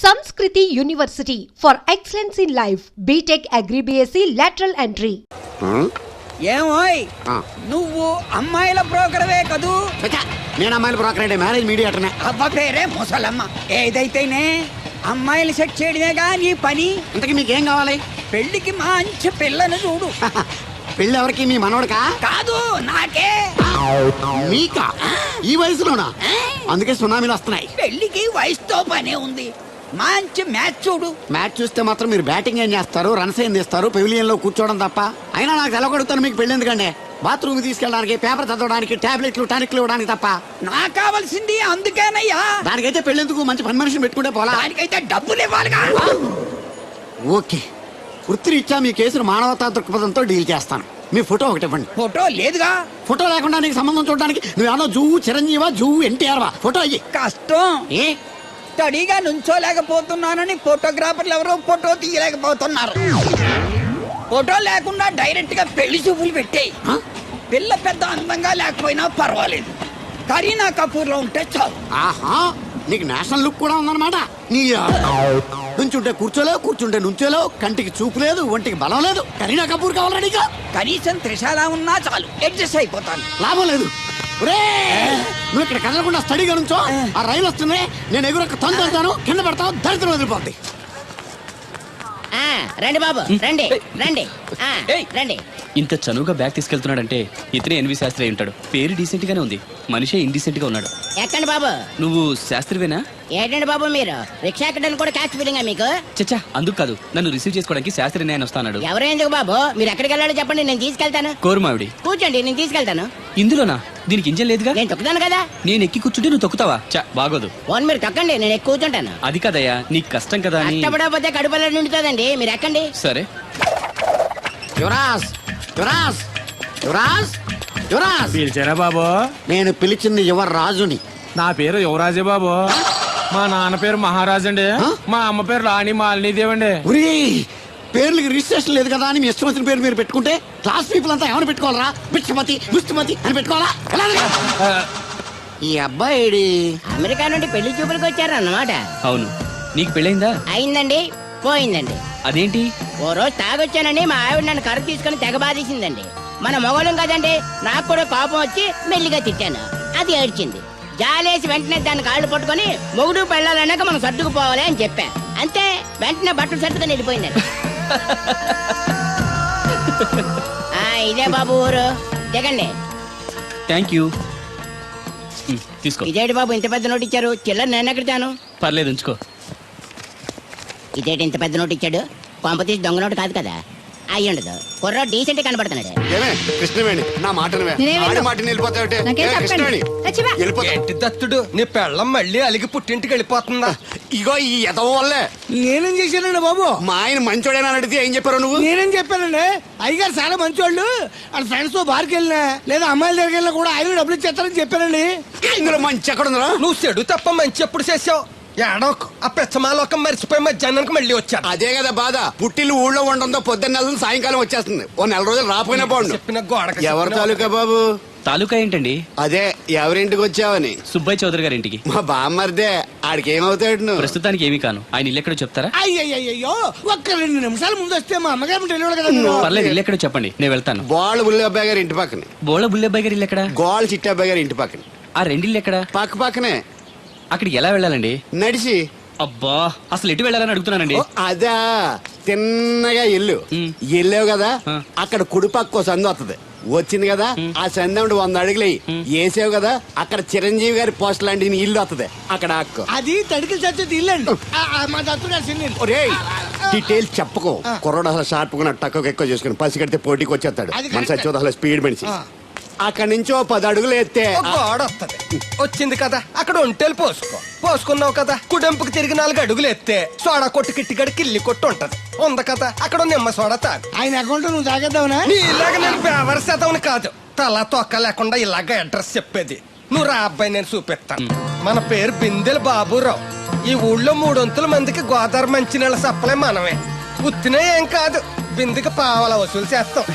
Sanskriti University for Excellence in Life. BTech Agri BSc Lateral Entry. ఏమోయ్ నువ్వు అమ్మాయిల బ్రోకర్వే కదూ? నేను అమ్మాయిల బ్రోకర్, మ్యారేజ్ మీడియాటర్నే. అవ్వ పేరే ముసలమ్మ. ఏదైతేనే అమ్మాయిలు సెట్ చేయడమేగా నీ పని. ఇంతకీ మీకేం కావాలి? పెళ్లికి మంచి పిల్లను చూడు. పెళ్ళి ఎవరికి? మీ మనవడకా? కాదు, నాకే. మీకా? ఈ వయసులోనా? అందుకే సునామీలు వస్తున్నాయి. పెళ్లికి వయసుతో పనే ఉంది. మంచి మ్యాచ్ చూడు. మ్యాచ్ చూస్తే మాత్రం మీరు బ్యాటింగ్ ఏం చేస్తారు, రన్స్ ఏం తీస్తారు, పెవిలియన్ లో కూర్చోవడం తప్ప. అయినా నాకు తెలగొడుతాను మీకు పెళ్లి ఎందుకండి? బాత్రూమ్ తీసుకెళ్ళడానికి, పేపర్ చదవడానికి, టాబ్లెట్లు టానిక్లు ఇవ్వడానికి తప్ప. నాకు కావాల్సింది అందుకేనయ్యా. దానికైతే పెళ్ళెందుకు? మంచి పని మనిషిని పెట్టుకుంటే పోలా. దానికైతే డబ్బులు ఇవ్వాలిగా. ఓకే, వృత్తిరీత్యా మీ కేసును మానవతా దృక్పథంతో డీల్ చేస్తాను. మీ ఫోటో ఒకటి ఇవ్వండి. ఫోటో లేదుగా. ఫోటో లేకుండా నీకు సంబంధం చూడడానికి నువ్వేమో జువ్వు చిరంజీవా, జువ్వు ఎన్టీఆర్ వా? ఫోటో అయ్యి. కష్టం. ఏ స్టడీగా నుంచోలేకపోతున్నానని ఫోటోగ్రాఫర్లు ఎవరో ఫోటో తీయలేకపోతున్నారు. ఫోటో లేకుండా డైరెక్ట్ గా పెళ్లి చూపులు పెట్టేయి. పిల్ల పెద్ద అందంగా లేకపోయినా పర్వాలేదు, కరీనా కపూర్ లో ఉంటే చాలు. ఆహా, నీకు నేషనల్ లుక్ కూడా ఉందన్నమాట. నీ నుంచుంటే కూర్చోలేవు, కూర్చుంటే నుంచోలేవు, కంటికి చూపు లేదు, ఒంటికి బలం లేదు. కరీనా కపూర్ కావాలా నీకు? కనీసం త్రిశాల ఉన్నా చాలు, అడ్జస్ట్ అయిపోతాను. లాభం లేదు. నువ్వు ఇక్కడ కదలకుండా స్టడీగా నుంచో. ఆ రైలు వస్తుంది, నేను ఎగురొక్క తొందరతాను, కింద పడతావు, దరిద్రం వదిలిపోద్ది. రండి బాబు, రండి రండి రండి. ఇంత చనువుగా బ్యాగ్ తీసుకెళ్తున్నాడంటే ఇతనే ఎన్వి శాస్త్రి అయి ఉంటాడు. పేరు డీసెంట్ గానే ఉంది, మనిషే ఇండీసెంట్ గా ఉన్నాడు. ఎక్కండి బాబు. నువ్వు శాస్త్రివేనా? ఏంటండి బాబు మీరు రిక్షా ఎక్కడానికి కూడా క్యాచ్ ఫీలింగా మీకు? చచ్చా, అందుకు కాదు, నన్ను రిసీవ్ చేసుకోవడానికి శాస్త్రి నేను వస్తాడు. ఎవరు ఎందుకు బాబు? మీరు ఎక్కడికి వెళ్ళాలో చెప్పండి, నేను తీసుకెళ్తాను. కోరుమావిడి. కూర్చోండి, నేను తీసుకెళ్తాను. ఇందులోనా? దీనికి ఇంజన్ లేదుగా. నేను తొక్కుతాను కదా. నేను ఎక్కి కూర్చుంటే నువ్వు తొక్కుతావా? చా, బాగోదు. ఫోన్ మీరు తొక్కండి, నేను ఎక్కి కూర్చుంటాను. అది కదయ్యా, నీకు కష్టం కదా అని. కష్టపడకపోతే కడుపులో నిండుతుందండి, మీరు ఎక్కండి. సరే. యువరాజ్, యువరాజ్, యువరాజ్, యువరాజ్. పిలిచారా బాబు? నేను పిలిచింది యువరాజుని. నా పేరు యువరాజే బాబు. మా నాన్న పేరు మహారాజ్ అండి. మా అమ్మ పేరు రాణి మాలినీదేవి అండి. పేర్లకి రిజిస్ట్రేషన్ లేదు కదా అని మీ ఇష్టం వచ్చిన పేరు మీరు పెట్టుకుంటే క్లాస్ పీపుల్ అంతా ఏమైనా పెట్టుకోవాలరా? బిచ్చమతి, ముష్టిమతి అని పెట్టుకోవాలా? ఈ అబ్బాయి అమెరికా నుండి పెళ్లి చూపులకు వచ్చారు అన్నమాట. అవును. నీకు పెళ్ళైందా? అయిందండి, పోయిందండి. అదేంటి? ఓ రోజు తాగొచ్చానని మా ఆవిడ నన్ను కర్ర తీసుకుని తెగ బాధేసిందండి. మన మొగలం కదండి, నాకు కూడా కోపం వచ్చి మెల్లిగా తిట్టాను. అది ఏడ్చింది. జాలేసి వెంటనే దాన్ని కాళ్ళు పట్టుకొని మొగుడు పెళ్ళాలన్నాక మనం సర్దుకుపోవాలి అని చెప్పా. అంతే, వెంటనే బట్టలు సర్దుకొని వెళ్ళిపోయిందండి. ఇదే బాబు ఊరు, దిగండి. Thank you. తీసుకో. ఇదేంటి బాబు ఇంత పెద్ద నోటు ఇచ్చారు? చిల్లర నేను ఎక్కడతాను. పర్లేదు, ఉంచుకో. ఇదేంటి ఇంత పెద్ద నోటు ఇచ్చాడు? కొంప తీసి దొంగ నోటు కాదు కదా? అయ్యి ఉండదు, కుర్ర డీసెంట్ కనబడుతున్నాడు. కృష్ణవేణి, నా మాట దత్తుడు నీ పెళ్ళం మళ్ళీ అలిగి పుట్టింటికి వెళ్ళిపోతుందా? ఇగో ఈ ఎదవ వల్లే. నేనేం చేశానండి బాబు? మా ఆయన మంచోడేనా అడిగితే ఏం చెప్పారు నువ్వు? నేనేం చెప్పానండి? అయ్యగారు చాలా మంచోళ్ళు, వాళ్ళ ఫ్రెండ్స్ తో బార్కి వెళ్ళినా లేదా అమ్మాయిల దగ్గరికి వెళ్ళినా కూడా ఆయన డబ్బులు ఇచ్చేస్తారని చెప్పానండి. ఇందులో మంచి ఎక్కడ ఉందా? నువ్వు చెడు తప్ప మంచి ఎప్పుడు చేసావు? ఏడోకు ఆ పెచ్చమాలోకం మర్చిపోయి మధ్యాహ్నానికి మళ్ళీ వచ్చాను. అదే కదా బాధ. పుట్టిల్లు ఊళ్ళో ఉండడంతో పొద్దున్న నెల సాయంకాలం వచ్చేస్తుంది. ఓ నెల రోజులు రాపోయినా బాగుండు. చెప్పిన గోడకి ఎవరి తాలూకా బాబు? తాలూకా ఏంటండి? అదే, ఎవరింటికి వచ్చావని. సుబ్బయ్య చౌదరి గారి ఇంటికి. మా బామ్మర్దే. ఆడికి ఏమవుతాడు నువ్వు? ప్రస్తుతానికి ఏమీ కాను. ఆయన ఇల్లు ఎక్కడో చెప్తారా? అయ్యయ్యో, ఒక్క 2 నిమిషాలు ముందు వస్తే మా అమ్మగారు తెలియదు కదా. పర్లేదు, ఇల్లు ఎక్కడో చెప్పండి, నేను వెళ్తాను. గోళ్ళ బుల్లి అబ్బాయి గారి ఇంటి పక్కన. బోళ బుల్లెబ్బాయి గారి ఇల్లు ఎక్కడ? గోళ్ళ చిట్టి అబ్బాయి గారి ఇంటి పక్కన. ఆ రెండిల్లు ఎక్కడ? పక్క పక్కనే. అక్కడికి ఎలా వెళ్ళాలండి? నడిచి. అబ్బా, అసలు ఎటు వెళ్ళాలని అడుగుతున్నానండి. అదా, తిన్నగా ఇల్లు వెళ్ళావు కదా, అక్కడ కుడిపక్క సందు వస్తుంది. వచ్చింది కదా, ఆ సందముడు 100 అడుగులు వేసావు కదా, అక్కడ చిరంజీవి గారి పోస్ట్ లాంటి ఇల్లు వస్తుంది. అక్కడ అక్క అది తడికి చచ్చేది ఇల్లండి. మా దత్తు డీటెయిల్స్ చెప్పుకో. కుర్రోడు అసలు షార్ప్ గా తక్కువ ఎక్కువ చేసుకుని పసి కడితే పోటీకి వచ్చేస్తాడు. మన సచ్చి అసలు స్పీడ్ మనిషి. అక్కడి నుంచి 10 అడుగులు ఎత్తే గోడ వస్తుంది. వచ్చింది కదా, అక్కడ ఒంటేలు పోసుకున్నావు కదా, కుడెంపుకు తిరిగి 4 అడుగులు ఎత్తే సోడా కొట్టు కిట్టిగడి కిల్లి కొట్టు ఉంటది. ఉంది కదా, అక్కడ నిమ్మ సోడా తాగు. ఆయన అకౌంట్ నువ్వు తాగేద్దావునా? నీ ఇలాగ నేను బేవర శాతం కాదు, తల తొక్క లేకుండా ఇలాగ అడ్రస్ చెప్పేది. నువ్వు రా అబ్బాయి, నేను చూపిస్తాను. మన పేరు బిందెల బాబురావు. ఈ ఊళ్ళో 300 మందికి గోదావరి మంచినీళ్ళ సప్లై మనమే. ఉత్తినే ఏం కాదు, బిందెకి పావలా వసూలు చేస్తాం.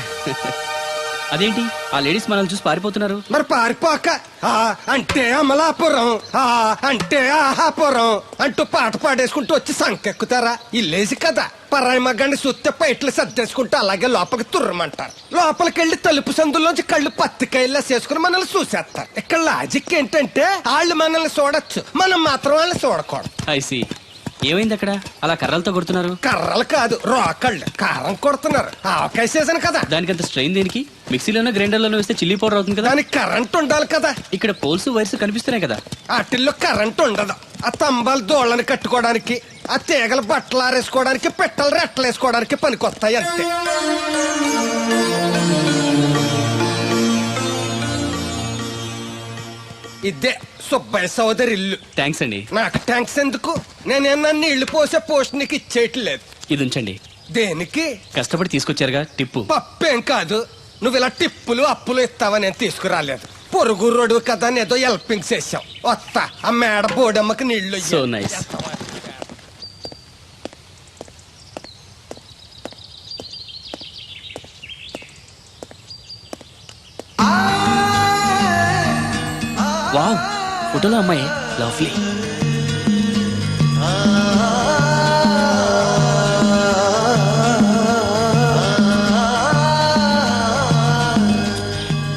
అదేంటి ఆ లేడీస్ మనల్ని చూసి పారిపోతున్నారు? మరి పారిపోక ఆ అంటే అమలాపురం, ఆ అంటే ఆహాపురం అంటూ పాట పాడేసుకుంటూ వచ్చి సంకెక్కుతారా? ఇల్లేసి కదా, పరాయి మగాన్ని సుత్తే పైట్లు సర్దేసుకుంటూ అలాగే లోపలికి తుర్రమంటారు. లోపలికెళ్ళి తలుపు సందులోంచి కళ్ళు పత్తికాయల్లా చేసుకుని మనల్ని చూసేస్తారు. ఇక్కడ లాజిక్ ఏంటంటే వాళ్ళు మనల్ని చూడొచ్చు, మనం మాత్రం వాళ్ళని చూడకూడదు. ఐసి ఏమైంది అక్కడ అలా కర్రలతో కొడుతున్నారు? కర్రలు కాదు, రోకళ్ళు కారం కొడుతున్నారు. ఆవకాయ సీజన్ కదా, దానికంత స్ట్రెయిన్ దేనికి? మిక్సీలోనో గ్రైండర్లోనో వేస్తే చిల్లీ పౌడర్ అవుతుంది కదా. దానికి కరెంట్ ఉండాలి కదా. ఇక్కడ పోల్స్ వైర్స్ కనిపిస్తున్నాయి కదా. వాటిల్లో కరెంట్ ఉండదు. ఆ తంబాలు దోళ్ళని కట్టుకోవడానికి, ఆ తీగలు బట్టలు ఆరేసుకోవడానికి, పెట్టలు రెట్టలు వేసుకోవడానికి పనికొస్తాయి అంతే. ఇదే సుబ్బయ్య సోదరి ఇల్లు. థ్యాంక్స్ అండి. నాకు థ్యాంక్స్ ఎందుకు? నేనేమన్నా నీళ్లు పోసే పోస్ట్ నీకు ఇచ్చేయట్లేదు. ఇది ఉంచండి. దేనికి? కష్టపడి తీసుకొచ్చారుగా టిప్పు. పప్పేం కాదు, నువ్వు ఇలా టిప్పులు అప్పులు ఇస్తావని నేను తీసుకురాలేదు. పొరుగు రోడ్డు కదా అని ఏదో హెల్పింగ్ చేసావు. వస్తా ఆ మేడ బోడమ్మకి నీళ్లు సో నైస్. వావ్, ఫోటోలో అమ్మాయి lovely.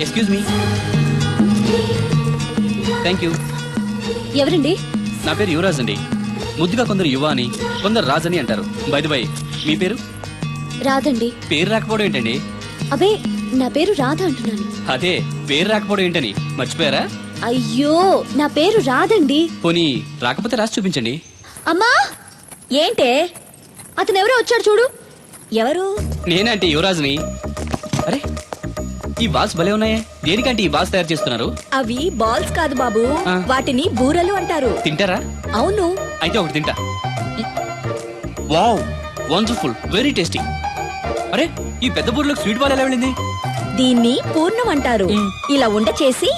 Excuse me. Thank you. ఎవరండి? నా పేరు యువరాజ్ అండి. ముద్దుగా కొందరు యువ అని, కొందరు రాజ్ అని అంటారు. బై ది బై, మీ పేరు? రాదండి. పేరు రాకపోవడం ఏంటండి? అబే, నా పేరు రాధ అంటున్నాను. అదే పేరు రాకపోవడం ఏంటని మర్చిపోయారా? అయ్యో, నా పేరు రాదండి. పోనీ రాకపోతే రాసి చూపించండి. అమ్మా, ఏంటే? అతను ఎవరో వచ్చాడు చూడు. ఎవరు? నేనంటే యువరాజ్ని. అరే, ఈ బాల్స్ భలే ఉన్నాయే. దేనికంటే ఈ బాల్స్ తయారు చేస్తున్నారు? అవి బాల్స్ కాదు బాబు, ఆ. వాటిని బూరలు అంటారు. తింటారా? అవును. అయితే ఒకటి తింటా. Wow, wonderful, very tasty. అరే, ఈ పెద్ద బూర్లోకి స్వీట్ బాల్ ఎలా వెళ్ళింది? దీన్ని పూర్ణం అంటారు. ఇలా ఉండ చేసి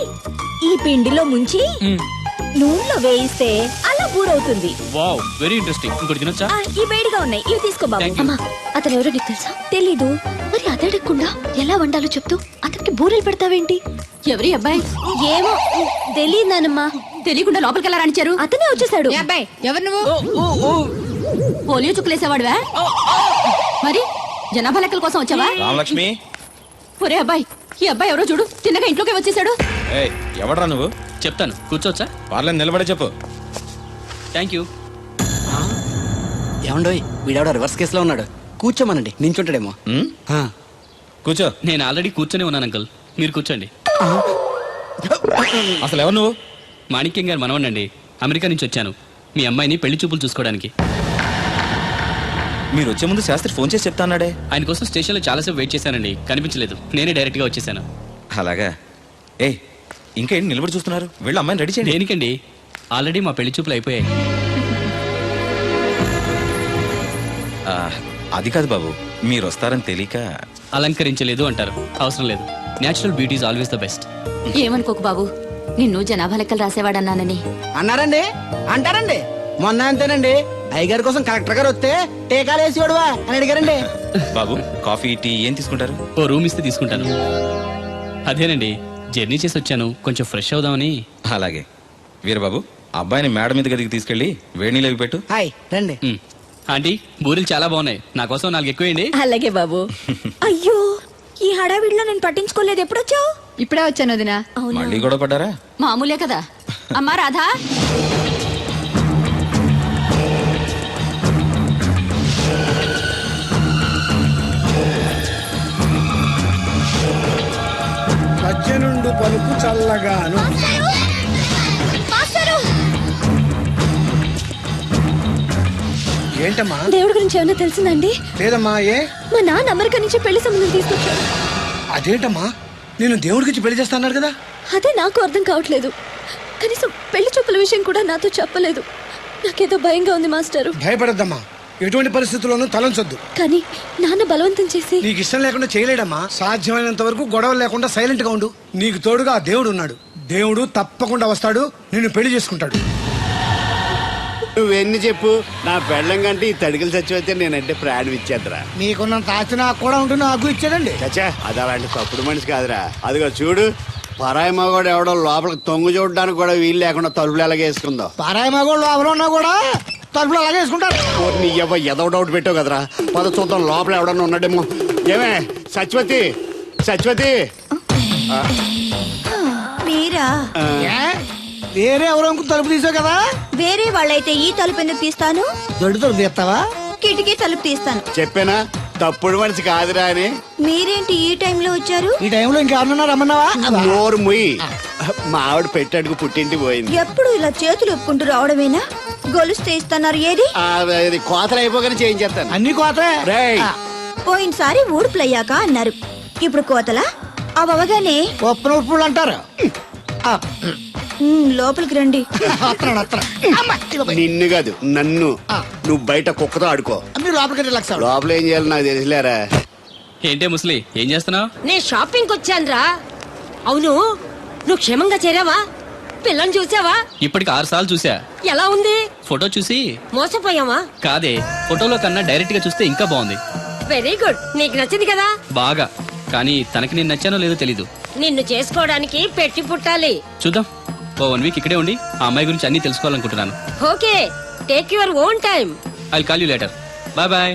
ఈ పిండిలో ముంచి నూనెలో వేయిస్తే అలా బూరవుతుంది. Wow, very interesting. ఇంకోటి తినొచ్చా? ఈ వేడిగా ఉన్నాయి, ఇవి తీసుకో బాబు. Thank you. అమ్మా, అతను ఎవరో నీకు తెలుసా? తెలీదు. మరి అదడగకుండా ఎలా వండాలో చెప్తూ అతనికి బూరెలు పెడతావేంటి? ఎవరి అబ్బాయి? ఏమో తెలియదానమ్మా. తెలియకుండా లోపలికి ఎలా రాణించారు? అతనే వచ్చేసాడు. అబ్బాయి ఎవరు నువ్వు? పోలియో చుక్కులేసేవాడువా? మరి జనాభా లెక్కల కోసం వచ్చావా? రామలక్ష్మి, ఒరే అబ్బాయి, ఈ అబ్బాయి ఎవరో చూడు, తిన్నగా ఇంట్లోకి వచ్చేసాడు. ఎవడరా నువ్వు? చెప్తాను, కూర్చోవచ్చా? వాళ్ళని నిలబడే చెప్పు. Thank you. ఏమండోయ్, వీడెవడో రివర్స్ కేసులో ఉన్నాడు. కూర్చోమనండి, నించుంటాడేమో. కూర్చో. నేను ఆల్రెడీ కూర్చొని ఉన్నాను అంకుల్, మీరు కూర్చోండి. అసలు ఎవరు నువ్వు? మాణిక్యం గారు మనవనండి. అమెరికా నుంచి వచ్చాను మీ అమ్మాయిని పెళ్లి చూపులు చూసుకోవడానికి. మీరు వచ్చే ముందు శాస్త్రి ఫోన్ చేసి చెప్తా అన్నాడే. ఆయన కోసం స్టేషన్లో చాలాసేపు వెయిట్ చేశానండి, కనిపించలేదు. నేనే డైరెక్ట్గా వచ్చేసాను. అలాగా? ఏ ఇంకా ఏంటి నిలబడి చూస్తున్నారు? వెళ్ళి అమ్మాయిని రెడీ చేయండి. దేనికండి? ఆల్రెడీ మా పెళ్లి చూపులు అయిపోయాయి. అది కాదు బాబు, మీరు వస్తారని తెలియక. అలంకరించలేదు అంటారు, అవసరం లేదు. Natural beauty is always the best. ఏమనుకోకు బాబు, నిన్ను జనాభా లెక్కలు రాసేవాడన్నానని. అన్నారండి, అంటారండి. మొన్న అంతేనండి, అయ్యగారి కోసం కలెక్టర్ గారు వస్తే టీకాలు వేసి వాడువా అని అడిగారండి. బాబు, కాఫీ టీ ఏం తీసుకుంటారు? ఓ రూమ్ ఇస్తే తీసుకుంటాను. అదేనండి, జర్నీ చేసి వచ్చాను, కొంచెం ఫ్రెష్ అవుదామని. అలాగే. వీరబాబు, అబ్బాయిని మేడ మీద గదికి తీసుకెళ్లి వేడి నీళ్ళు పెట్టు. హాయ్ రండి. ఆంటీ, బూరెలు చాలా బాగున్నాయి, నా కోసం 4 ఎక్కువేయండి. అలాగే బాబు. అయ్యో, ఈ హడావిడిలో నేను పట్టించుకోలేదు. ఎప్పుడొచ్చావు? ఇప్పుడే వచ్చాను వదినా. మళ్ళీ గొడవ పడ్డారా? మామూలే కదా. అమ్మా రాధా, సజ్జనుండు పలుకు చల్లగాను. ఏంటమ్మా? దేవుడి గురించి ఏమైనా తెలిసిందండి? లేదమ్మా. ఏ? మా నాన్న అమెరికా నుంచి పెళ్లి సంబంధం తీసుకొచ్చాడు. అదేంటమ్మా, నేను దేవుడికి పెళ్లి చేస్తాను కదా. అదే నాకు అర్థం కావట్లేదు. కనీసం పెళ్లి చూపుల విషయం కూడా నాతో చెప్పలేదు. నాకేదో భయంగా ఉంది మాస్టారు. భయపడద్దమ్మా, ఎటువంటి పరిస్థితుల్లోనూ తలంచొద్దు. కానీ నాన్న బలవంతం చేసి. నీకు ఇష్టం లేకుండా చేయలేడమ్మా. సాధ్యమైనంత వరకు గొడవ లేకుండా సైలెంట్ గా ఉండు. నీకు తోడుగా ఆ దేవుడు ఉన్నాడు. దేవుడు తప్పకుండా వస్తాడు, నిన్ను పెళ్లి చేసుకుంటాడు. నువ్వెన్ని చెప్పు, నా పెళ్ళం కంటే ఈ తడికలు చచ్చిపోతే నేనంటే ప్రాణం ఇచ్చేద్దరా. మీకున్నంత ఆస్తి నాకు కూడా ఉంటే నాకు ఇచ్చాడండి. చచ్చా, అది అలాంటి తప్పుడు మనిషి కాదురా. అదిగో చూడు, పరాయి మగోడు ఎవడో లోపలికి తొంగు చూడడానికి కూడా వీలు లేకుండా తలుపులు ఎలాగ వేసుకుందో. పారాయి మగోళ్ళు లోపల ఉన్నా కూడా తలుపులు అలాగే వేసుకుంటారు. నీ ఎవ ఎదవ డౌట్ పెట్టావు కదరా. పద చూద్దాం లోపల ఎవడన్నా ఉన్నాడేమో. ఏమే సత్యవతి, సత్యవతి. మీరా? వేరే ఎవరో తలుపు తీసావు కదా. వేరే వాళ్ళైతే ఈ తలుపు ఎందుకు తీస్తాను? దొడ్డు తలుపు తీస్తావా? కిటికీ తలుపు తీస్తాను. చెప్పానా తప్పుడు మనిషి కాదురా అని. మీరేంటి ఈ టైంలో వచ్చారు? ఈ టైంలో ఇంకెవరన్నా రమ్మన్నావా? నోరు ముయ్యి. మా ఆవిడ పెట్టాడుకు పుట్టింటి పోయింది. ఎప్పుడు ఇలా చేతులు ఒప్పుకుంటూ రావడమేనా? గొలుస్తే ఇస్తున్నారు ఏది? అది కోతలు అయిపోగానే చేయించేస్తాను. అన్ని కోతే. రేయ్, పోయినసారి ఊడుపులయ్యాక అన్నారు, ఇప్పుడు కోతలా? అవగానే ఉప్పులు అంటారు. లోపలికి రండి. నిన్ను కాదు నన్ను. నువ్వు బయట కుక్కతో ఆడుకో. మీరు లోపలికి రిలాక్స్ అవ్వండి. లోపల ఏం చేయాలి నాకు తెలిసిలేరా. ఏంటే ముసలి, ఏం చేస్తున్నావు? నేను షాపింగ్ వచ్చాను రా. అవును, నువ్వు క్షేమంగా చేరావా? పిల్లని చూసావా? ఇప్పటికి 6 సార్లు చూసా. ఎలా ఉంది? ఫోటో చూసి మోసపోయావా? కాదే, ఫోటోలో కన్నా డైరెక్ట్ గా చూస్తే ఇంకా బాగుంది. వెరీ గుడ్, నీకు నచ్చింది కదా? బాగా. కానీ తనకి నేను నచ్చానో లేదో తెలీదు. నిన్ను చేసుకోవడానికి పెట్టి పుట్టాలి. చూద్దాం. ఓ 1 వీక్ ఇక్కడే ఉండి ఆ అమ్మాయి గురించి అన్ని తెలుసుకోవాలనుకుంటున్నాను. Okay, take your own time. I call you later. Bye bye.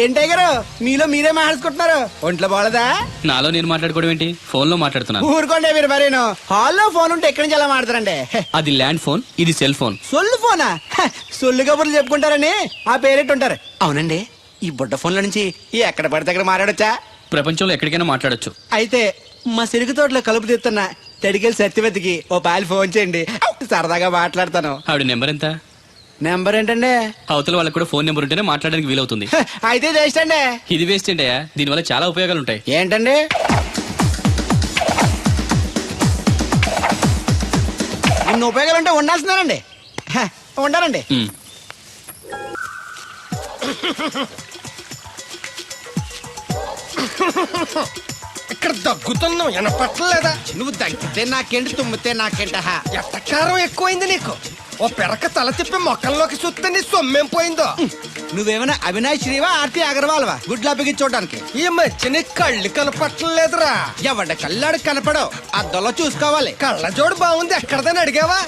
ఏంటే గారు మీలో మీరే మాట్లాడుకుంటున్నారు? ఒంట్లో బాగలదా? నాలో నేను మాట్లాడుకోవడం ఏంటి? ఫోన్ లో మాట్లాడుతున్నాను. ఊరుకోండి మీరు మరేను. హాల్లో ఫోన్ ఉంటే ఎక్కడి నుంచి ఎలా మాట్లాడతారండి? అది ల్యాండ్ ఫోన్, ఇది సెల్ ఫోన్. సొల్లు ఫోనా? సొల్లు కబుర్లు చెప్పుకుంటారని ఆ పేరెట్టు ఉంటారు. అవునండి, ఈ బుడ్డ ఫోన్ల నుంచి ఎక్కడ పడితే అక్కడ మాట్లాడొచ్చా? ప్రపంచంలో ఎక్కడికైనా మాట్లాడొచ్చు. అయితే మా సిరుగు తోటలో కలుపు తీస్తున్న తడికెళ్ళి సత్యవతికి ఓ పాలు ఫోన్ చేయండి, సరదాగా మాట్లాడతాను. ఆవిడ నెంబర్ ఎంత? నెంబర్ ఏంటండి? అవతల వాళ్ళకి కూడా ఫోన్ నెంబర్ ఉంటేనే మాట్లాడడానికి వీలవుతుంది. అయితే వేస్ట్ అండి. ఇది వేస్ట్ ఏంటయ్యా, దీనివల్ల చాలా ఉపయోగాలు ఉంటాయి. ఏంటండి? ఇన్ని ఉపయోగాలు ఉంటే ఉండాల్సిందేనండి. ఉండాలండి. ఇక్కడ దగ్గుతున్నావు వినపట్టలేదా? నువ్వు దగ్గితే నాకేంటి, తుమ్మితే నాకేంట? ఎట్టకారం ఎక్కువైంది నీకు. ఓ పెరక తల తిప్పి మొక్కల్లోకి చూస్తే నీ సొమ్మేం పోయిందో. నువ్వేమైనా అవినాష్ శ్రీవా, ఆర్తి అగర్వాల్వా గుడ్లా బిగించోడానికి? ఈ మధ్య నీ కళ్ళు కనపట్టలేదురా. ఎవడ కళ్ళాడు కనపడవు, అద్దంలో చూసుకోవాలి. కళ్ళజోడు బాగుంది, ఎక్కడదని అడిగావా?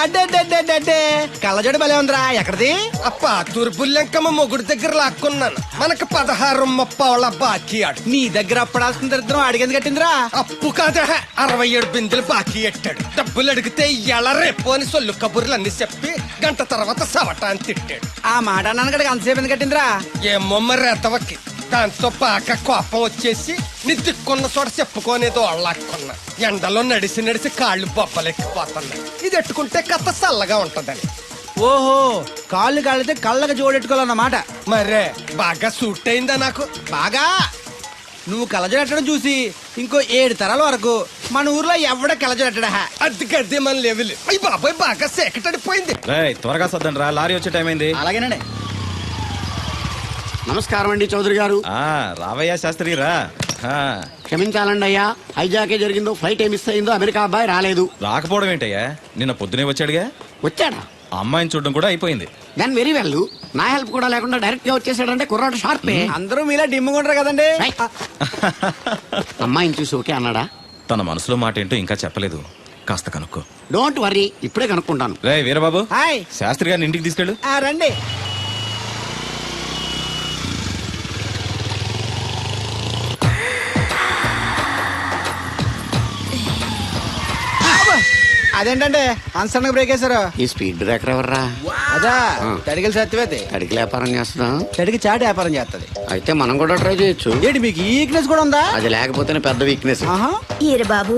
అడ్డే కళ్ళజోడు భలే ఉందిరా. ఎక్కడిది? ఆ పాతూరు బుల్లెంకమ్మ మొగుడు దగ్గర లాక్కున్నాను. మనకు 16 బాకీ ఆడు. నీ దగ్గర అప్పడాల్సిన దరిద్రం అడిగింది కట్టిందిరా. అప్పు కాదా, 67 బిందెలు బాకీ ఎట్టాడు. డబ్బులు అడిగితే ఎలా రేపు అని సొల్లు కబుర్లు అన్ని చెప్పి గంట తర్వాత సవటాన్ని తిట్టాడు. ఆ మాట అన్నాను అంతసేపు ఎందుకు కట్టిందిరా? ఏమో మరి ఎతవకి. దాంతో బాగా కోపం వచ్చేసి నీ దిక్కున్న చోట చెప్పుకోనేదో అళ్ళాక్కున్నా. ఎండలో నడిసి కాళ్ళు బొబ్బలెక్కిపోతున్నాయి. ఇది ఎట్టుకుంటే కథ చల్లగా ఉంటదని. ఓహో, కాళ్ళు కాళ్ళైతే కళ్ళకు జోడెట్టుకోవాలన్నమాట. మరే బాగా సూట్ అయిందా నాకు? బాగా. నువ్వు కళ్ళజోడెట్టడం చూసి ఇంకో 7 తరాల వరకు మన ఊర్లో ఎవడ కళ్ళజోడెట్టడా? అది గడ్డి మన లెవెల్. అయ్యి బాబాయ్ బాగా సేకటడిపోయింది. త్వరగా సర్దండి రా, లారీ వచ్చే టైం అయింది. అలాగేనండి. నమస్కారం అండి చౌదరి గారు. రావయ్యా శాస్త్రి రా. క్షమించాలండి అయ్యా, హైజాకే జరిగిందో, ఫ్లైట్ ఏమి మిస్ అయిందో, అమెరికా అబ్బాయి రాలేదు. రాకపోవడం ఏంటయ్యా, నిన్న పొద్దునే వచ్చాడుగా. వచ్చాడా? అమ్మాయిని చూడడం కూడా అయిపోయింది. దాని వెరీ వెల్. నా హెల్ప్ కూడా లేకుండా డైరెక్ట్ గా వచ్చేసాడంటే కుర్రాడు షార్పే. అందరూ మీలా డిమ్ముకుంటారు కదండి. అమ్మాయిని చూసి ఓకే అన్నాడా? తన మనసులో మాట ఏంటో ఇంకా చెప్పలేదు, కాస్త కనుక్కో. డోంట్ వర్రీ, ఇప్పుడే కనుక్కుంటాను. రే వీరబాబు, హాయ్. శాస్త్రి గారిని ఇంటికి తీసుకెళ్ళు. రండి. అదేంటంటే అన్సడన్ బ్రేక్ వేశారు? ఈ స్పీడ్ బ్రేకర్ ఎవర్రా? అదా తడికలు సత్యవతి. తడికి వ్యాపారం చేస్తున్నా. తడికి చాటి వ్యాపారం చేస్తది. అయితే మనం కూడా ట్రై చేయొచ్చు. ఏంటి మీకు ఈ వీక్నెస్ కూడా ఉందా? అది లేకపోతేనే పెద్ద వీక్నెస్. ఈరు బాబు,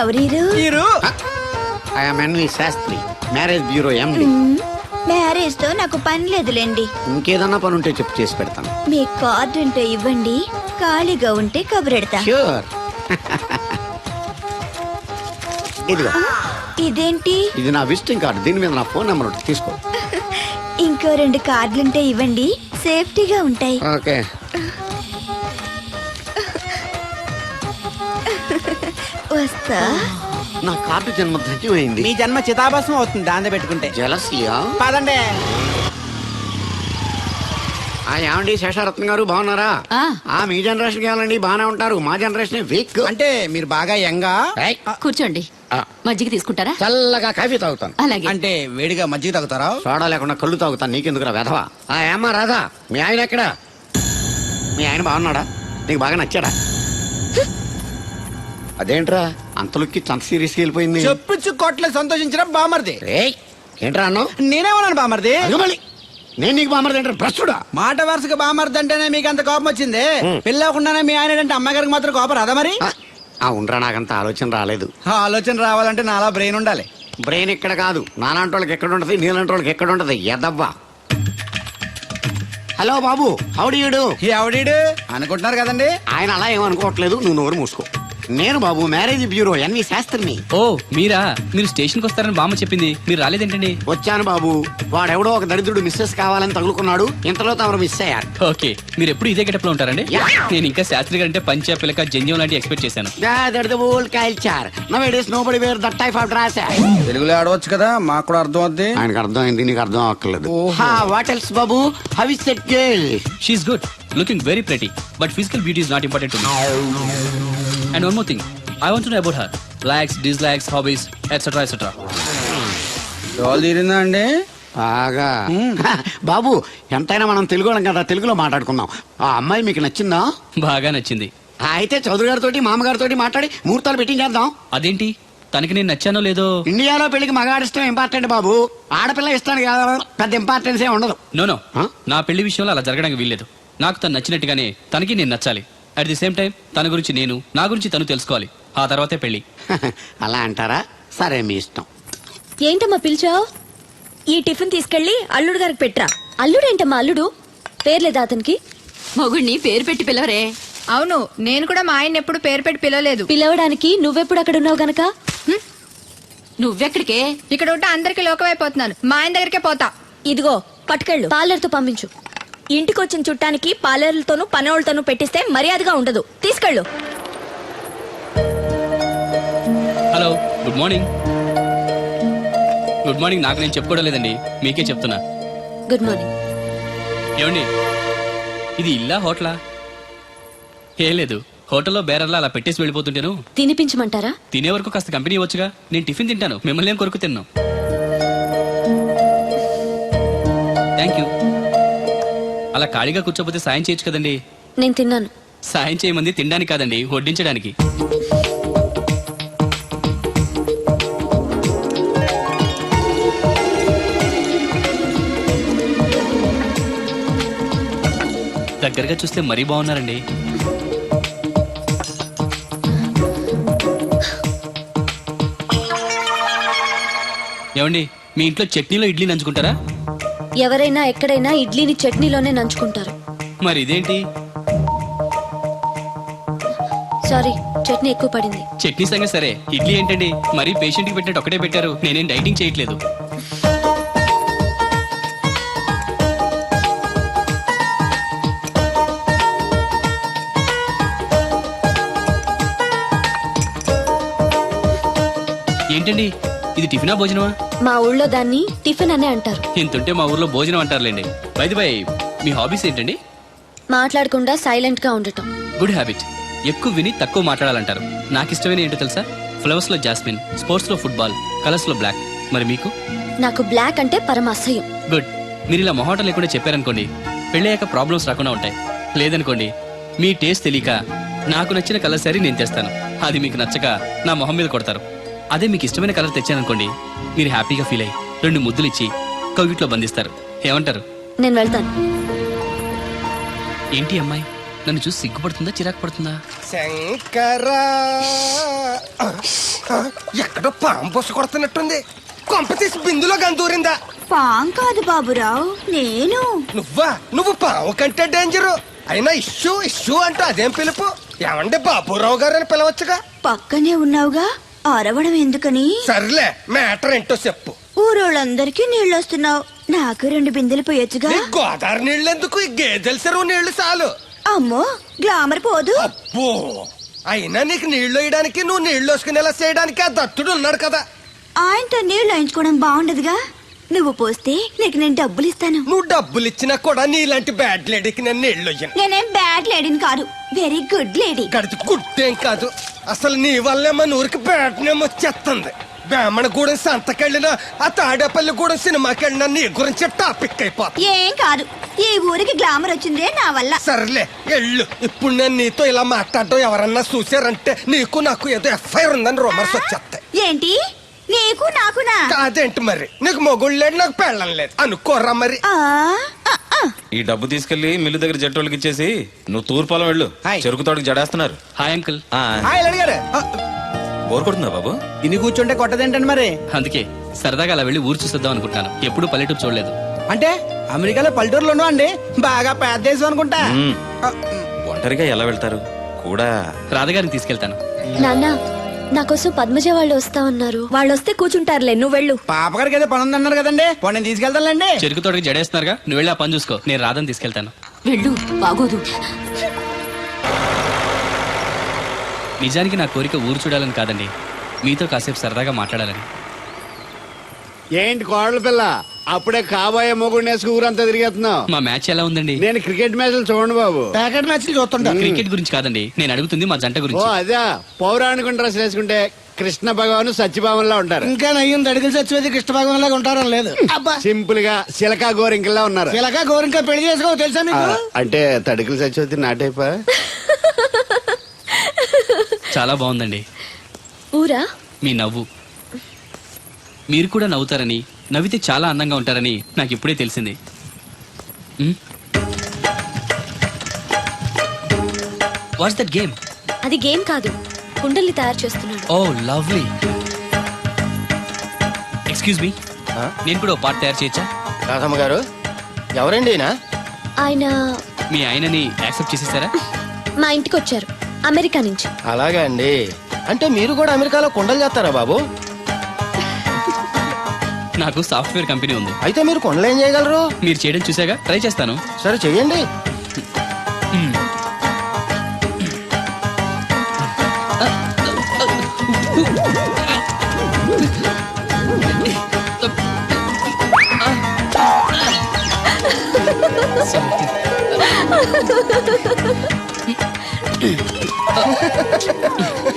ఎవరీరు? I'm N V Shastri, marriage bureau MD. Marriage తో నాకు పని లేదులేండి. ఇంకేదన్నా పని ఉంటే చెప్పు, చేసి పెడతాను. మీ కార్డు ఉంటే ఇవ్వండి, ఖాళీగా ఉంటే కబురెడతా. ష్యూర్. ఇదిగో. ఇదేంటి? ఇది నా విజిటింగ్ కార్డు, దీని మీద నా ఫోన్ నెంబర్ ఉంటుంది, తీసుకో. ఇంకో 2 కార్డులుంటే ఇవ్వండి, సేఫ్టీగా ఉంటాయి. ఓకే. వస్తా. నా కార్డు జన్మ ధన్యమైంది. మీ జన్మ చితాభస్మం అవుతుంది దాన్ని పెట్టుకుంటే. జలసియా? పదండి. ఏమండి శేషారత్న గారు బాగున్నారా? మీ జనరేషన్ కావాలండి బాగానే ఉంటారు, మా జనరేషన్ వీక్. అంటే మీరు బాగా యంగా. కూర్చోండి. మజ్జిగ తీసుకుంటారా? చల్లగా కాఫీ తాగుతాను. అలాగే. అంటే వేడిగా మజ్జిగ తాగుతారా? సోడా లేకుండా కళ్ళు తాగుతాను. నీకెందుకురా వెధవా? ఏమ్మా రాధా, మీ ఆయన ఎక్కడా? మీ ఆయన బాగున్నాడా? నీకు బాగా నచ్చాడా? అదేంట్రా అంతలోకి చంత సీరియస్కి వెళ్ళిపోయింది? చెప్పుచ్చు కొట్ల సంతోషించిన బామర్ది. ఏంట్రా అన్నావు? నేనేమన్నాను బామర్ది? మళ్ళీ నేను నీకు బామర్ది ఏంట్రా భ్రష్టుడా? మాట వరుసగా బామర్ది అంటేనే మీకు అంత కోపం వచ్చింది. పెళ్ళకుండానే మీ ఆయన అంటే అమ్మగారికి మాత్రం కోపం రాదా మరి? ఉండరా, నాకంత ఆలోచన రాలేదు. ఆలోచన రావాలంటే నాలా బ్రెయిన్ ఉండాలి. బ్రెయిన్ ఇక్కడ కాదు, నాలాంటి వాళ్ళకి ఎక్కడ ఉంటది, నీలాంటి వాళ్ళకి ఎక్కడ ఉంటది ఎదవ్వా. హలో బాబు, హౌడీయుడు. ఎవడీడు అనుకుంటున్నారు కదండి. ఆయన అలా ఏమనుకోవట్లేదు, నువ్వు నోరు మూసుకో. నేను బాబు మ్యారేజ్ బ్యూరో ఎన్వి శాస్త్రిని. ఓ మీరా? మీరు స్టేషన్కి వస్తారని బామ్మ చెప్పింది, మీరు రాలేదేంటండి? వచ్చాను బాబు, వాడెవడో ఒక దరిద్రుడు మిస్సెస్ కావాలని తగులుకున్నాడు, ఇంతలో తమరు మిస్ అయ్యారు. ఓకే, మీరు ఎప్పుడు ఇదే గెటప్ లో ఉంటారండి? నేను ఇంకా శాస్త్రి గారు అంటే పంచ పిలక జంజం లాంటి ఎక్స్పెక్ట్ చేశాను. తెలుగులో ఆడవచ్చు కదా, మాకు కూడా అర్థం అవుద్ది. ఆయనకు అర్థం అయింది, నీకు అర్థం అవ్వట్లేదు. వాట్ ఎల్స్ బాబు? How is that girl? She is good, looking very pretty, but physical beauty is not important to me. And one more thing, I want to know about her. Likes, dislikes, hobbies, etc. etc. డోల్ తీరిందా అండి? బాగా. బాబు ఎంతైనా మనం తెలుగు వాళ్ళం కదా, తెలుగులో మాట్లాడుకుందాం. ఆ అమ్మాయి మీకు నచ్చిందా? బాగా నచ్చింది. అయితే చౌదరి గారితో మామగారితో మాట్లాడి ముహూర్తాలు పెట్టించేద్దాం. అదేంటి, తనకి నేను నచ్చానో లేదో? ఇండియాలో పెళ్లికి మగాడి ఇష్టం ఇంపార్టెంట్ బాబు, ఆడపిల్ల ఇష్టానికి పెద్ద ఇంపార్టెన్స్ ఏ ఉండదు. నో నా పెళ్లి విషయంలో అలా జరగడానికి వీల్లేదు. నాకు తను నచ్చినట్టుగానే తనకి నేను నచ్చాలి. అట్ ది సేమ్ టైం తన గురించి నేను, నా గురించి తను తెలుసుకోవాలి. ఆ తర్వాతే పెళ్లి. అలా అంటారా? సరే మీ ఇష్టం. ఏంటమ్మా పిలిచావు? ఈ టిఫిన్ తీసుకెళ్లి అల్లుడు గారికి పెట్టరా. అల్లుడేంటమ్మా అల్లుడు? పేర్లేదా అతనికి? మొగుడిని పేరు పెట్టి పిలవరే. అవును, నేను కూడా మా ఆయన ఎప్పుడు పేరు పెట్టి పిలవలేదు. పిలవడానికి నువ్వెప్పుడు అక్కడ ఉన్నావు గనక. నువ్వెక్కడికే? ఇక్కడ ఉంటే అందరికి లోకమైపోతున్నాను. మా ఆయన దగ్గరికే పోతా. ఇదిగో పట్టుకెళ్ళు, పార్లర్తో పంపించు. ఇంటికొచ్చిన చుట్టానికి పార్లర్లతోనూ పనోళ్ళతోనూ పెట్టిస్తే మర్యాదగా ఉండదు. తీసుకెళ్ళు. Hello, good morning. Good morning నాకు నేను చెప్పుకోవడం లేదండి, మీకే చెప్తున్నా. Good morning. ఏమండి, ఇది ఇల్లా హోటలా? ఏం లేదు, హోటల్లో బేరర్లా అలా పెట్టేసి వెళ్ళిపోతుంటేను. తినిపించమంటారా? తినే వరకు కాస్త కంపెనీ ఇవ్వచ్చుగా. నేను టిఫిన్ తింటాను, మిమ్మల్ని ఏం కొరకు తిన్నాను. Thank you. అలా ఖాళీగా కూర్చోపోతే సాయం చేయొచ్చు కదండి. నేను తిన్నాను. సాయం చేయమంది తినడానికి కాదండి, వడ్డించడానికి. దగ్గరగా చూస్తే మరీ బాగున్నారండి. ఏమండి, మీ ఇంట్లో చట్నీలో ఇడ్లీ నంచుకుంటారా? ఎవరైనా ఎక్కడైనా ఇడ్లీని చట్నీలోనే నంచుకుంటారు. మరి ఇదేంటి? సారీ, చట్నీ ఎక్కువ పడింది. చట్నీ సంగతి సరే, ఇడ్లీ ఏంటండి మరీ పేషెంట్ కి పెట్టినట్టు ఒకటే పెట్టారు. నేనేం డైటింగ్ చేయట్లేదు. ఏంటండి, ఇది టిఫినా భోజనమా? మా ఊళ్ళో దాన్ని టిఫిన్ అనే అంటారు. ఇంతుంటే మా ఊర్లో భోజనం అంటారులేండి. బై ది బై, మీ హాబీస్ ఏంటండి? మాట్లాడకుండా సైలెంట్ గా ఉండటం. Good habit. ఎక్కువ విని తక్కువ మాట్లాడాలంటారు. నాకు ఇష్టమైన ఏంటో తెలుసా? ఫ్లవర్స్ లో జాస్మిన్, స్పోర్ట్స్ లో ఫుట్బాల్, కలర్స్ లో బ్లాక్. మరి మీకు? నాకు బ్లాక్ అంటే పరమ అసహ్యం. గుడ్. మీరు ఇలా మొహాటం లేకుండా చెప్పారనుకోండి, పెళ్ళయ్యాక ప్రాబ్లమ్స్ రాకుండా ఉంటాయి. లేదనుకోండి, మీ టేస్ట్ తెలియక నాకు నచ్చిన కలర్ సరే నేను తెస్తాను, అది మీకు నచ్చక నా మొహం మీద కొడతారు. అదే మీకు ఇష్టమైన కలర్ తెచ్చాననుకోండి, మీరు హ్యాపీగా ఫీల్ అయ్యి 2 ముద్దులు ఇచ్చి కవిట్లో బంధిస్తారు. ఏమంటారు? నేను వెళ్తాను. ఏంటి అమ్మాయి నన్ను చూసి సిగ్గుపడుతుందా, చిరాకు పడుతుందా? శంకరా, ఎక్కడో పాము పొస కొడుతున్నట్టుంది. కొంప తీసి బిందులో గందూరిందా? పాం కాదు బాబురావు, నేను. నువ్వు పాము కంటే డేంజరు. అయినా ఇష్యూ ఇష్యూ అంటూ అదేం పిలుపు? ఏమంటే బాబురావు గారు అని పిలవచ్చుగా. పక్కనే ఉన్నావుగా, అరవడం ఎందుకని? సర్లే, మ్యాటర్ ఏంటో చెప్పు. ఊరోళ్ళందరికీ నీళ్ళు వస్తున్నావు, నాకు 2 బిందెలు పోయొచ్చుగా. గోదావరి నీళ్ళెందుకు? ఈ గేదెల చెరువు నీళ్లు చాలు. అమ్మో, గ్లామర్ పోదు. అబ్బో, అయినా నీకు నీళ్లు వేయడానికి నువ్వు నీళ్లు వేసుకునేలా చేయడానికి ఆ దత్తుడు ఉన్నాడు కదా. ఆయనతో నీళ్లు వేయించుకోవడం బాగుండదుగా. నువ్వు పోస్తే నీకు నేను డబ్బులు ఇస్తాను. నువ్వు డబ్బులు ఇచ్చినా కూడా నీలాంటి బ్యాడ్ లేడీకి నేను నీళ్లు వేయను. నేనేం బ్యాడ్ లేడీని కాదు, వెరీ గుడ్ లేడీ. గడిచి గుడ్డేం కాదు, అసలు నీ వల్లే మన ఊరికి బ్యాడ్ నేమ్ వచ్చేస్తుంది. బ్రాహ్మణగూడెం సంతకెళ్ళినా ఆ తాడేపల్లిగూడెం సినిమాకి వెళ్ళినా నీ గురించి టాపిక్ అయిపోతుంది. ఏం కాదు, ఈ ఊరికి గ్లామర్ వచ్చిందే నా వల్ల. సర్లే ఎళ్ళు. ఇప్పుడు నేను నీతో ఇలా మాట్లాడటం ఎవరన్నా చూసారంటే నీకు నాకు ఏదో ఎఫ్ఐఆర్ ఉందని రూమర్స్ వచ్చేస్తాయి. ఏంటి నీకు నాకునా? కాదేంటి మరి, నీకు మొగుళ్ళు లేదు నాకు పెళ్ళం లేదు అనుకోరా మరి. ఈ డబ్బు తీసుకెళ్లి మిల్లు దగ్గర జట్టోళ్ళకి ఇచ్చేసి నువ్వు తూర్పాలం వెళ్ళు. చెరుకు తోటకి జడేస్తున్నారు. Hi uncle. బోర్ కొడుతుందా బాబు? ఇన్ని కూర్చుంటే కొట్టదేంటండి మరి? అందుకే సరదాగా అలా వెళ్ళి ఊరు చూసేద్దాం అనుకుంటున్నాను. ఎప్పుడు పల్లెటూరు చూడలేదు. అంటే అమెరికాలో పల్లెటూరులోనూ అండి బాగా పెద్ద దేశం అనుకుంటా. ఒంటరిగా ఎలా వెళ్తారు? కూడా రాధగారిని తీసుకెళ్తాను. నాన్న, నా కోసం పద్మజ వాళ్ళు వస్తా ఉన్నారు. వాళ్ళు వస్తే కూర్చుంటారులే, నువ్వు వెళ్ళు. పాపగారికి ఏదో పని ఉందన్నారు కదండి, నేను తీసుకెళ్తానులేండి. చెరుకు తోటకి జడేస్తున్నారుగా, నువ్వు వెళ్ళి ఆ పని చూసుకో. నేను రాధని తీసుకెళ్తాను. వెళ్ళు, బాగోదు. నిజానికి నా కోరిక ఊరు చూడాలని కాదండి, మీతో కాసేపు సరదాగా మాట్లాడాలని. ఏంటి కోడల పిల్ల, అప్పుడే కాబోయే మొగుడు వేసుకు ఊరంతా తిరిగేస్తున్నావు? మా మ్యాచ్ ఎలా ఉందండి? నేను క్రికెట్ మ్యాచ్లు చూడండి బాబు. ప్యాకెట్ మ్యాచ్లు చూస్తుంటా. క్రికెట్ గురించి కాదండి నేను అడుగుతుంది, మా జంట ఓ గురించి. అదే, పౌరాణిక డ్రెస్ వేసుకుంటే కృష్ణ భగవాన్ సత్యభావంలా ఉంటారు. ఇంకా నయ్యం దడికలు చచ్చిపోతే కృష్ణ భగవాన్ లాగా ఉంటారని లేదు. సింపుల్ గా సిలకా గోరింకల్లా ఉన్నారు. ఇలాగా గోరింకా పెళ్లి చేసుకో తెలుసా మీకు? అంటే తడికలు చచ్చిపోతే నాటైపా. చాలా బాగుందండి. ఊరా? మీ నవ్వు. మీరు కూడా నవ్వుతారని, నవ్వితే చాలా అందంగా ఉంటారని నాకు ఇప్పుడే తెలిసింది. What's that game? అది గేమ్ కాదు, కుండల్ని తయారు చేస్తున్నాడు. Oh lovely. ఎక్స్క్యూజ్ మీ, నేను కూడా పార్ట్ తయారు చేయొచ్చా? రాధమ్మ గారు ఎవరండి? ఆయన మీ ఆయనని యాక్సెప్ట్ చేసేసారా? మా ఇంటికి వచ్చారు అమెరికా నుంచి. అలాగా అండి, అంటే మీరు కూడా అమెరికాలో కుండలు చేస్తారా బాబు? నాకు సాఫ్ట్వేర్ కంపెనీ ఉంది. అయితే మీరు కుండలు ఏం చేయగలరు? మీరు చేయడం చూసాగా, ట్రై చేస్తాను. సరే చెయ్యండి.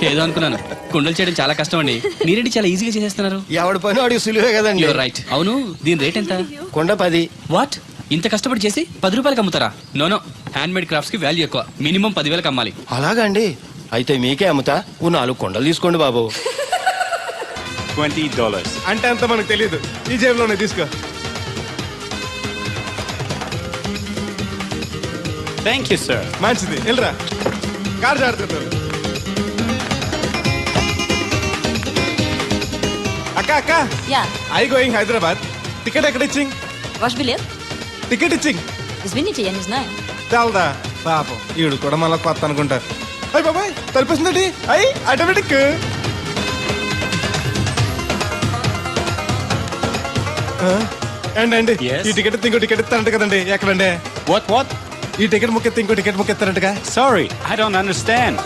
ఏదో అనుకున్నాను. కుండలు చేయడం చాలా కష్టం అండి, మీరేంటి చాలా ఈజీగా చేసేస్తున్నారు. ఎవడి పని వాడికి సులువే కదండి. You're right. అవును, దీని రేట్ ఎంత? కుండ 10. వాట్, ఇంత కష్టపడి చేసి 10 రూపాయలకి అమ్ముతారా? నోనో, హ్యాండ్ మేడ్ క్రాఫ్ట్స్ కి వాల్యూ ఎక్కువ. మినిమం 10,000కి అమ్మాలి. అలాగా అండి, అయితే మీకే అమ్ముతా. 4 కుండలు తీసుకోండి బాబు. $20 అంటే అంత మనకు తెలియదు. ఈ జేబులోనే తీసుకో. Thank you sir. మంచిది, వెళ్ళరా. కార్ జాడుతున్నారు. అక్క అక్క, ఐ గోయింగ్ హైదరాబాద్. టికెట్ ఎక్కడ ఇచ్చింగ్? టికెట్ ఇచ్చింగ్ తెలదా? పాపం ఈడు కూడా మళ్ళీ కొత్త అనుకుంటారు. అయ్యి బాబాయ్, తలిపేసిందండి. అయ్యి ఆటోమేటిక్. అండి ఈ టికెట్ ఇంకో టికెట్ ఇస్తారంట కదండి, ఎక్కడండి? వాట్? ఈ టికెట్ ముక్కెత్తి ఇంకో టికెట్ ముక్కెత్తారంటగా. Sorry, I don't understand.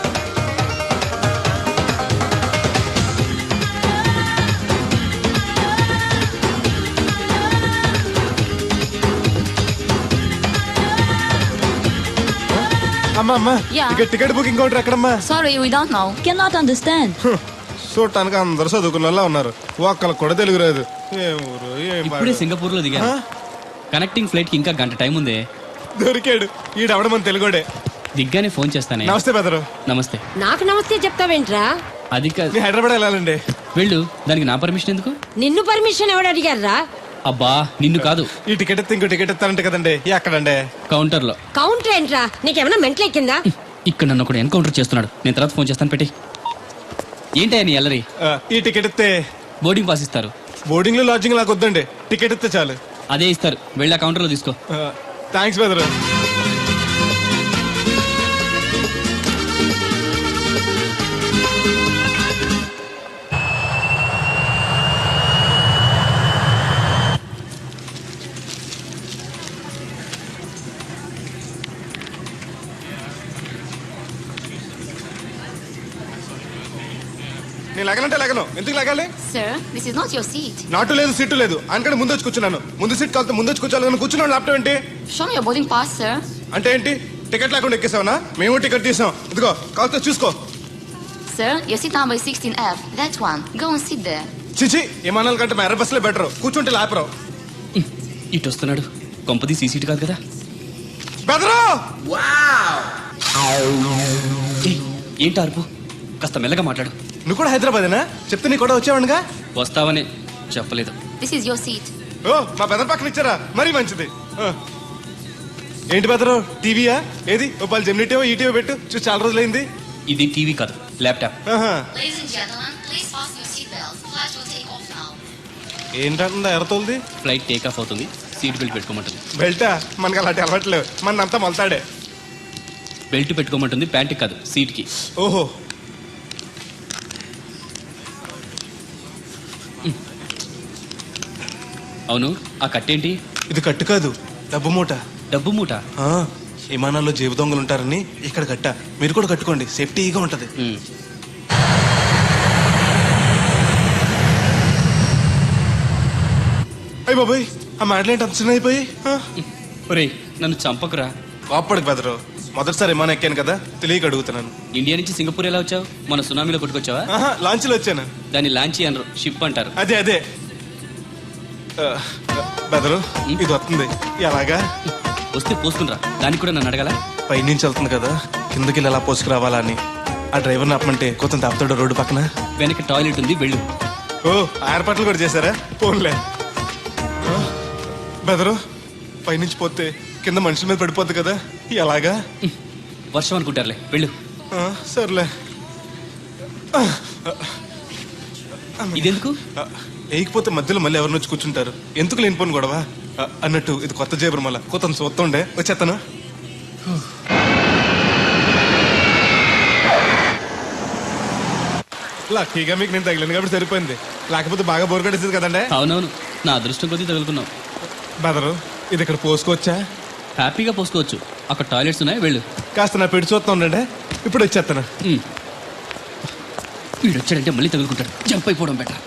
అమ్మా టికెట్ బుకింగ్ కౌంటర్ ఎక్కడమ్మా? Sorry, we don't know, cannot understand. చూడటానికి అందరూ చదువుకున్న వాళ్ళ ఉన్నారు, ఒక్కళ్ళకి కూడా తెలుగు రాదు. ఇప్పుడే సింగపూర్ లో దిగాను. కనెక్టింగ్ ఫ్లైట్ కి ఇంకా గంట టైం ఉంది. దొరికాడు ఈడవడం మన తెలుగుడే. దిగ్గానే ఫోన్ చేస్తానే. నమస్తే బెదరు. నమస్తే. నాకు నమస్తే చెప్తావేంట్రా? అది కాదు, హైదరాబాద్ వెళ్ళాలండి. వెళ్ళు. దానికి నా పర్మిషన్ ఎందుకు? నిన్ను పర్మిషన్ ఎవడు అడిగారా? అబ్బా, నిన్ను కాదు. ఈ టికెట్ ఇంకో టికెట్ ఇస్తారంట కదండి, ఎక్కడండి? కౌంటర్ లో. కౌంటర్ ఏంట్రా? నీకేమన్నా మెంటల్ ఎక్కిందా? ఇక్కడ నన్ను ఒకడు ఎన్కౌంటర్ చేస్తున్నాడు. నేను తర్వాత ఫోన్ చేస్తాను, పెట్టి. ఏంటయ్యా నీ అల్లరి? ఈ టికెట్ ఇస్తే బోర్డింగ్ పాస్ ఇస్తారు. బోర్డింగ్ లో లాడ్జింగ్ లాగా వద్దండి, టికెట్ ఇస్తే చాలు. అదే ఇస్తారు, వెళ్ళి ఆ కౌంటర్ లో తీసుకో. థ్యాంక్స్ బెదరు. నేను లగనంటే లగను. ఎందుకు లగాలి? Sir, this is not your seat. నాటు లేదు సీటు లేదు అందుకని ముందు వచ్చి కూర్చున్నాను. ముందు సీట్ కాలితే ముందు వచ్చి కూర్చోాలని కూర్చున్నాను. ల్యాప్టాప్ ఏంటి? Show me your boarding pass, sir. అంటే ఏంటి? టికెట్ లేకుండా ఎక్కేసావనా? మేము టికెట్ తీసాం. ఇదిగో కాలితే చూసుకో. Sir, your seat number is 16F. That one. Go and sit there. చిచి విమానాల కంటే మా ఎర్ర బస్సులే బెటర్. కూర్చుంటే లాపరావు. ఇటు వస్తున్నాడు. కొంపది సీసీటీ కాదు కదా. బెదరు ఏయ్, ఏంటి అరుపు? కాస్త మెల్లగా మాట్లాడు. నువ్వు కూడా హైదరాబాదేనా? చెప్తే నీ కూడా వచ్చావనుగా. వస్తావనే చెప్పలేదు. This is your seat. ఓ మా బెదర్ పక్కన ఇచ్చారా? మరీ మంచిది. ఏంటి బెదరు టీవీయా? ఏది ఓ పాలు జెమినిటీవో ఈటీవో పెట్టు. చూసి చాలా రోజులైంది. ఇది టీవీ కాదు, laptop. Ladies and gentlemen, please fasten your seatbelts. Flight will take off now. ఏంటంటుందా ఎర్రతోల్ది? ఫ్లైట్ టేక్ ఆఫ్ అవుతుంది. సీట్ బెల్ట్ పెట్టుకోమంటుంది. బెల్టా? మనకి అలాంటి అలవాట్లేవు. మన అంతా మొలతాడే. బెల్ట్ పెట్టుకోమంటుంది, ప్యాంట్కి కాదు సీట్కి. ఓహో అవును, ఆ కట్టేంటి? ఇది కట్టు కాదు, డబ్బు మూట. డబ్బు మూట? విమానాల్లో జేబు దొంగలు ఉంటారని ఇక్కడ కట్ట. మీరు కూడా కట్టుకోండి, సేఫ్టీగా ఉంటది. అయ్యి బాబాయ్, ఆ మాటలేంటి అంత చిన్న అయిపోయి? ఒరేయ్, నన్ను చంపకురా. కోప్పడికి బెదరు. మొదటిసారి విమానం ఎక్కాను కదా, తెలియక అడుగుతున్నాను. ఇండియా నుంచి సింగపూర్ ఎలా వచ్చావు? మన సునామీలో కొట్టుకొచ్చావా? లాంచ్లో వచ్చాను. దాన్ని లాంచీ అనరు, షిప్ అంటారు. అదే అదే బెదరు, ఇది వస్తుంది. ఎలాగా? వస్తే పోసుకునిరా. దానికి కూడా నన్ను అడగాల? పైనుంచి వెళ్తుంది కదా, కిందకి ఎలా పోసుకురావాలా అని. ఆ డ్రైవర్ని ఆపమంటే కొంత ఆపుతాడు రోడ్డు పక్కన. వెనక టాయిలెట్ ఉంది, వెళ్ళు. ఓ ఏర్పాట్లు కూడా చేశారా? పోన్లే. బెదరు, పైనుంచి పోతే కింద మనుషుల మీద పడిపోద్ది కదా, ఎలాగా? వర్షం అనుకుంటారులే, వెళ్ళు. సర్లే. ఇదెందుకు? వేయకపోతే మధ్యలో మళ్ళీ ఎవరిని వచ్చి కూర్చుంటారు. ఎందుకు లేనిపోను గొడవ అన్నట్టు. ఇది కొత్త జేబురు మళ్ళా కొత్త చూస్తుండే. వచ్చేస్తాను. లక్కీగా మీకు నేను తగిలింది కాబట్టి సరిపోయింది. లేకపోతే బాగా బోర్ కట్టేసింది కదండి. అవునవును, నా అదృష్టం కొద్దీ తగులుకున్నావు. బెదరు, ఇది ఇక్కడ పోసుకోవచ్చా? హ్యాపీగా పోసుకోవచ్చు. అక్కడ టాయిలెట్స్ ఉన్నాయి, వెళ్ళు. కాస్త నా పెట్టి చూస్తా ఉండండి, ఇప్పుడు వచ్చేస్తాను. వీడు వచ్చాడంటే మళ్ళీ తగులుకుంటాడు. జంప్ అయిపోవడం బెటర్.